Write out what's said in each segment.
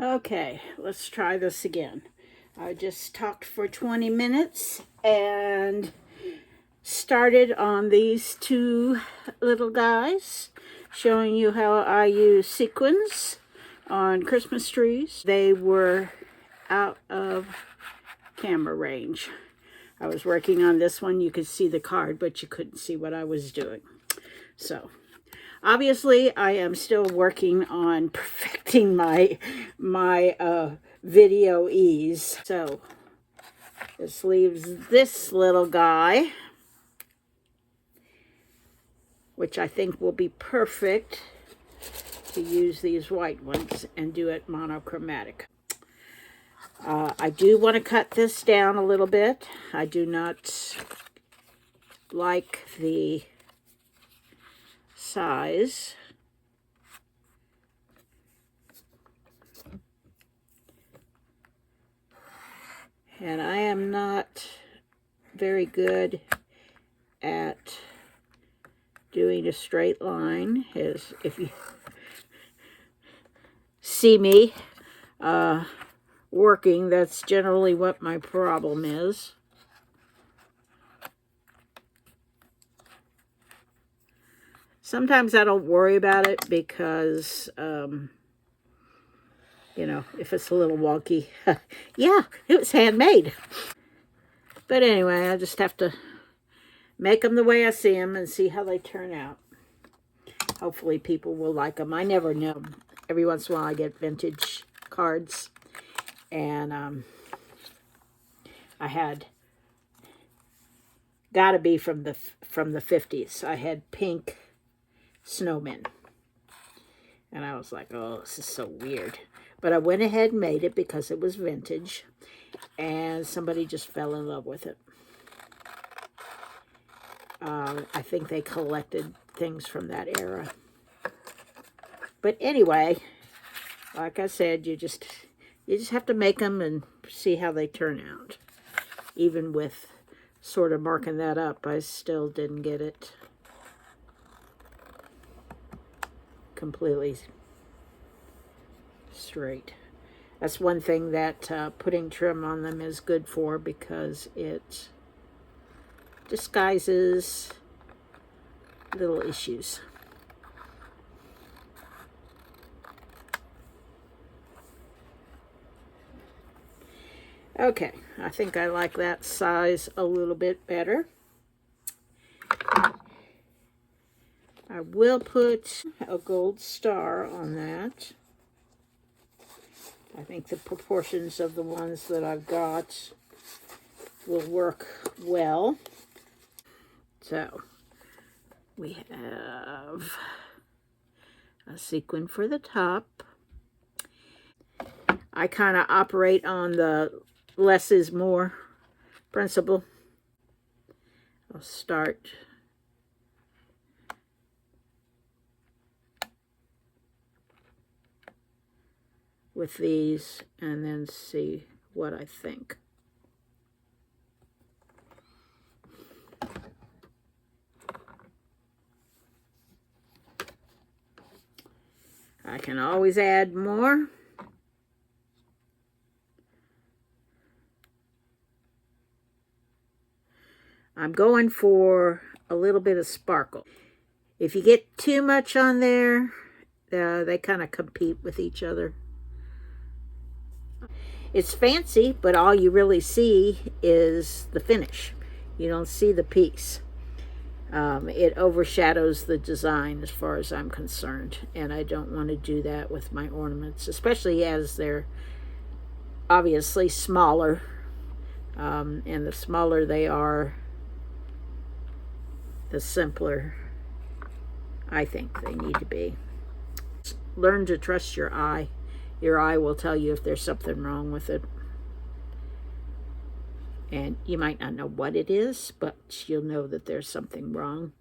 Okay, let's try this again. I just talked for 20 minutes and started on these two little guys, showing you how I use sequins on Christmas trees. They were out of camera range. I was working on this one. You could see the card, but you couldn't see what I was doing. So obviously, I am still working on perfecting my video ease. So this leaves this little guy, which I think will be perfect to use these white ones and do it monochromatic. I do want to cut this down a little bit. I do not like the size. And I am not very good at doing a straight line. As if you see me working, that's generally what my problem is. Sometimes I don't worry about it because, you know, if it's a little wonky, yeah, it was handmade. But anyway, I just have to make them the way I see them and see how they turn out. Hopefully people will like them. I never know. Every once in a while I get vintage cards. And I had, gotta be from the 50s. I had pink snowmen. And I was like, oh, this is so weird. But I went ahead and made it because it was vintage. And somebody just fell in love with it. I think they collected things from that era. But anyway, like I said, you just have to make them and see how they turn out. Even with sort of marking that up, I still didn't get it completely straight. That's one thing that putting trim on them is good for, because it disguises little issues. Okay, I think I like that size a little bit better. I will put a gold star on that. I think the proportions of the ones that I've got will work well. So we have a sequin for the top. I kind of operate on the less is more principle. I'll start with these and then see what I think. I can always add more. I'm going for a little bit of sparkle. If you get too much on there, they kind of compete with each other. It's fancy, but all you really see is the finish. You don't see the piece. It overshadows the design as far as I'm concerned, and I don't want to do that with my ornaments, especially as they're obviously smaller, and the smaller they are, the simpler I think they need to be. Learn to trust your eye. Your eye will tell you if there's something wrong with it. And you might not know what it is, but you'll know that there's something wrong.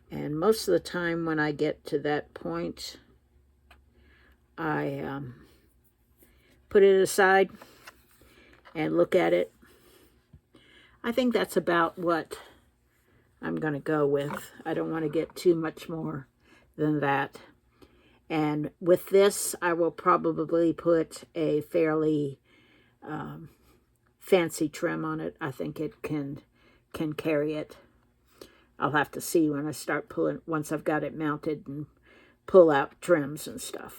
And most of the time when I get to that point, I put it aside and look at it. I think that's about what I'm going to go with. I don't want to get too much more than that. And with this, I will probably put a fairly fancy trim on it. I think it can carry it. I'll have to see when I start pulling, once I've got it mounted and pull out trims and stuff.